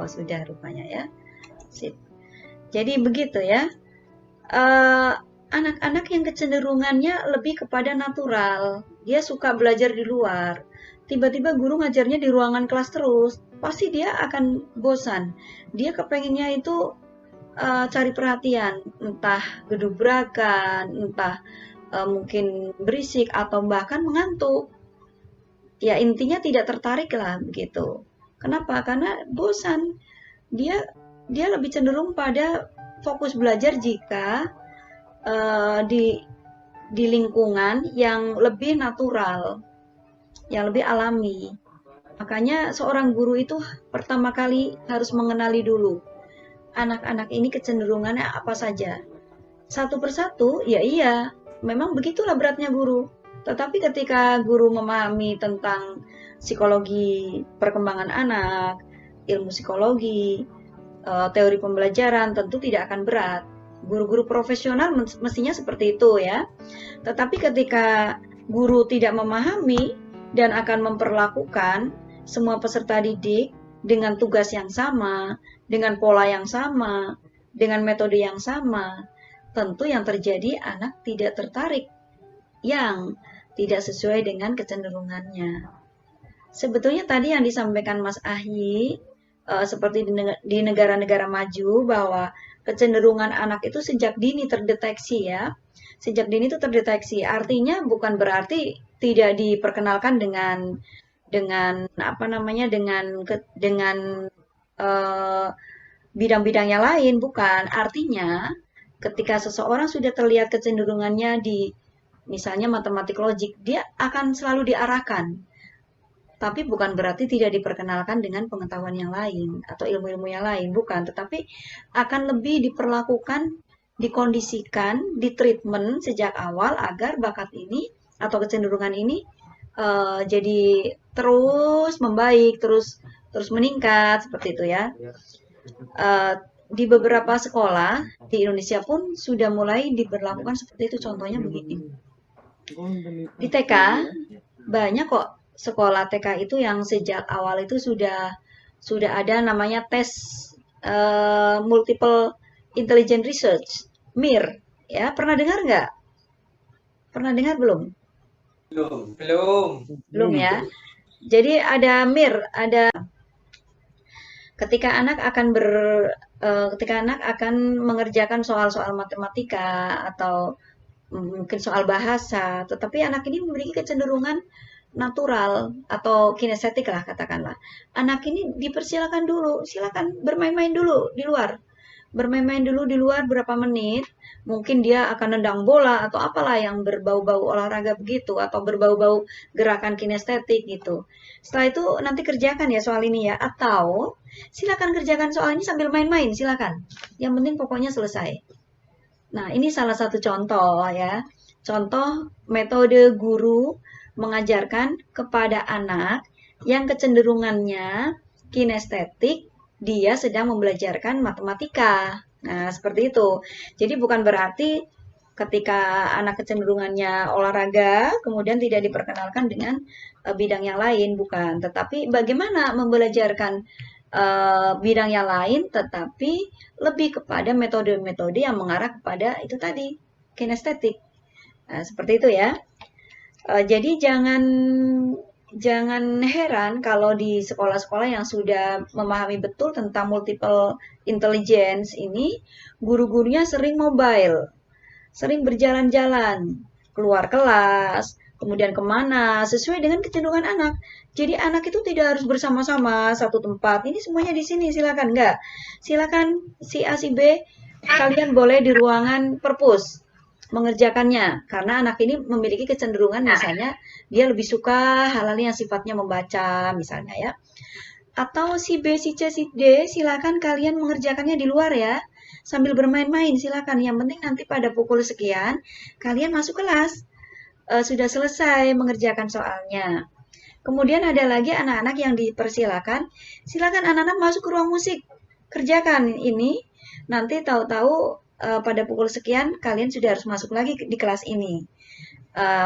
Oh, sudah rupanya ya. Sip. Jadi begitu ya. Eh, Anak-anak yang kecenderungannya lebih kepada natural. Dia suka belajar di luar. Tiba-tiba guru ngajarnya di ruangan kelas terus. Pasti dia akan bosan. Dia kepenginnya itu cari perhatian. Entah gedubrakan, entah mungkin berisik, atau bahkan mengantuk. Ya intinya tidak tertarik lah begitu. Kenapa? Karena bosan. Dia dia lebih cenderung pada fokus belajar jika di lingkungan yang lebih natural, yang lebih alami. Makanya seorang guru itu pertama kali harus mengenali dulu anak-anak ini kecenderungannya apa saja. Satu persatu, ya iya, memang begitulah beratnya guru. Tetapi ketika guru memahami tentang psikologi perkembangan anak, ilmu psikologi, teori pembelajaran, tentu tidak akan berat. Guru-guru profesional mestinya seperti itu ya. Tetapi ketika guru tidak memahami dan akan memperlakukan semua peserta didik dengan tugas yang sama, dengan pola yang sama, dengan metode yang sama, tentu yang terjadi anak tidak tertarik, yang tidak sesuai dengan kecenderungannya. Sebetulnya tadi yang disampaikan Mas Ahyi, seperti di negara-negara maju, bahwa kecenderungan anak itu sejak dini terdeteksi ya. Sejak dini itu terdeteksi. Artinya bukan berarti tidak diperkenalkan dengan bidang-bidang yang lain, bukan. Artinya ketika seseorang sudah terlihat kecenderungannya di misalnya matematik logik, dia akan selalu diarahkan. Tapi bukan berarti tidak diperkenalkan dengan pengetahuan yang lain atau ilmu-ilmu yang lain, bukan. Tetapi akan lebih diperlakukan, dikondisikan, ditreatment sejak awal agar bakat ini atau kecenderungan ini jadi terus membaik, terus meningkat seperti itu ya. Di beberapa sekolah di Indonesia pun sudah mulai diberlakukan seperti itu. Contohnya begini. Di TK banyak kok sekolah TK itu yang sejak awal itu sudah ada namanya tes multiple intelligent research, MIR. Ya, pernah dengar nggak? Pernah dengar belum? Belum ya. Jadi ada MIR, ada ketika anak akan mengerjakan soal-soal matematika atau mungkin soal bahasa, tetapi anak ini memiliki kecenderungan natural atau kinestetik lah katakanlah. Anak ini dipersilakan dulu, silakan bermain-main dulu di luar. Bermain-main dulu di luar berapa menit, mungkin dia akan nendang bola atau apalah yang berbau-bau olahraga begitu, atau berbau-bau gerakan kinestetik gitu. Setelah itu nanti kerjakan ya soal ini ya, atau silakan kerjakan soal ini sambil main-main, silakan. Yang penting pokoknya selesai. Nah, ini salah satu contoh ya. Contoh metode guru mengajarkan kepada anak yang kecenderungannya kinestetik, dia sedang membelajarkan matematika. Nah, seperti itu. Jadi bukan berarti ketika anak kecenderungannya olahraga, kemudian tidak diperkenalkan dengan bidang yang lain, bukan. Tetapi bagaimana membelajarkan bidang yang lain, tetapi lebih kepada metode-metode yang mengarah kepada itu tadi, kinestetik. Nah, seperti itu ya. Jadi jangan heran kalau di sekolah-sekolah yang sudah memahami betul tentang multiple intelligence ini, guru-gurunya sering mobile, sering berjalan-jalan, keluar kelas, kemudian kemana, sesuai dengan kecenderungan anak. Jadi anak itu tidak harus bersama-sama satu tempat. Ini semuanya di sini, silakan enggak. Silakan si A si B, kalian boleh di ruangan perpus mengerjakannya, karena anak ini memiliki kecenderungan misalnya dia lebih suka hal-hal yang sifatnya membaca misalnya ya. Atau si B, si C, si D, silakan kalian mengerjakannya di luar ya, sambil bermain-main silakan. Yang penting nanti pada pukul sekian kalian masuk kelas, sudah selesai mengerjakan soalnya. Kemudian ada lagi anak-anak yang dipersilakan, silakan anak-anak masuk ke ruang musik, kerjakan ini, nanti tahu-tahu pada pukul sekian kalian sudah harus masuk lagi di kelas ini.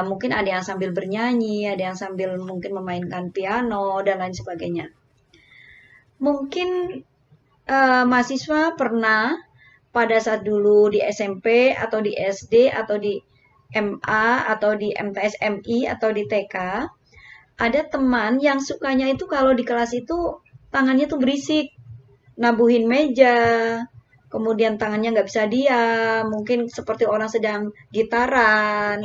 Mungkin ada yang sambil bernyanyi, ada yang sambil mungkin memainkan piano dan lain sebagainya. Mungkin mahasiswa pernah pada saat dulu di SMP atau di SD atau di MA atau di MTS MI atau di TK, ada teman yang sukanya itu kalau di kelas itu tangannya tuh berisik, nabuhin meja, kemudian tangannya nggak bisa diam, mungkin seperti orang sedang gitaran.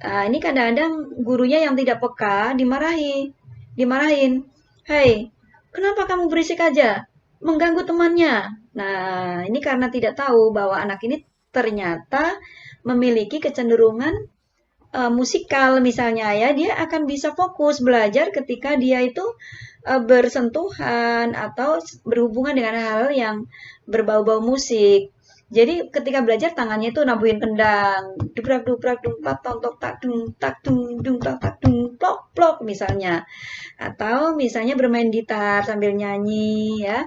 Nah, ini kadang-kadang gurunya yang tidak peka dimarahin. Hei, kenapa kamu berisik aja? Mengganggu temannya. Nah, ini karena tidak tahu bahwa anak ini ternyata memiliki kecenderungan musikal misalnya ya, dia akan bisa fokus belajar ketika dia itu bersentuhan atau berhubungan dengan hal yang berbau-bau musik. Jadi ketika belajar tangannya itu nabuhin kendang, dubrak dubrak dung tak tontok tak dung tak dung dung tak tak dung plok plok misalnya. Atau misalnya bermain gitar sambil nyanyi ya.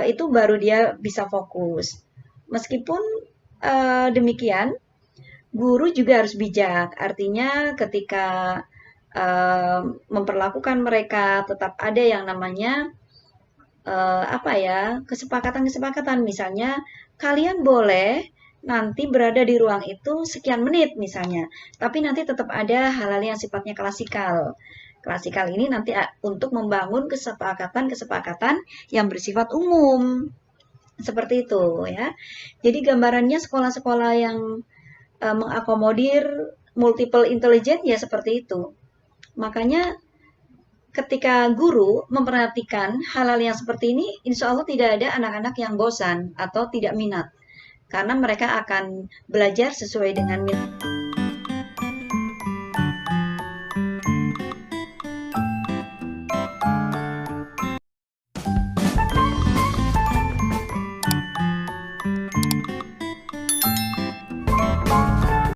Itu baru dia bisa fokus. Meskipun demikian, guru juga harus bijak. Artinya ketika memperlakukan mereka tetap ada yang namanya apa ya, kesepakatan-kesepakatan. Misalnya kalian boleh nanti berada di ruang itu sekian menit misalnya, tapi nanti tetap ada hal-hal yang sifatnya klasikal. Klasikal ini nanti untuk membangun kesepakatan-kesepakatan yang bersifat umum. Seperti itu ya. Jadi gambarannya sekolah-sekolah yang mengakomodir multiple intelligence ya seperti itu. Makanya ketika guru memperhatikan hal-hal yang seperti ini, insya Allah tidak ada anak-anak yang bosan atau tidak minat. Karena mereka akan belajar sesuai dengan minat.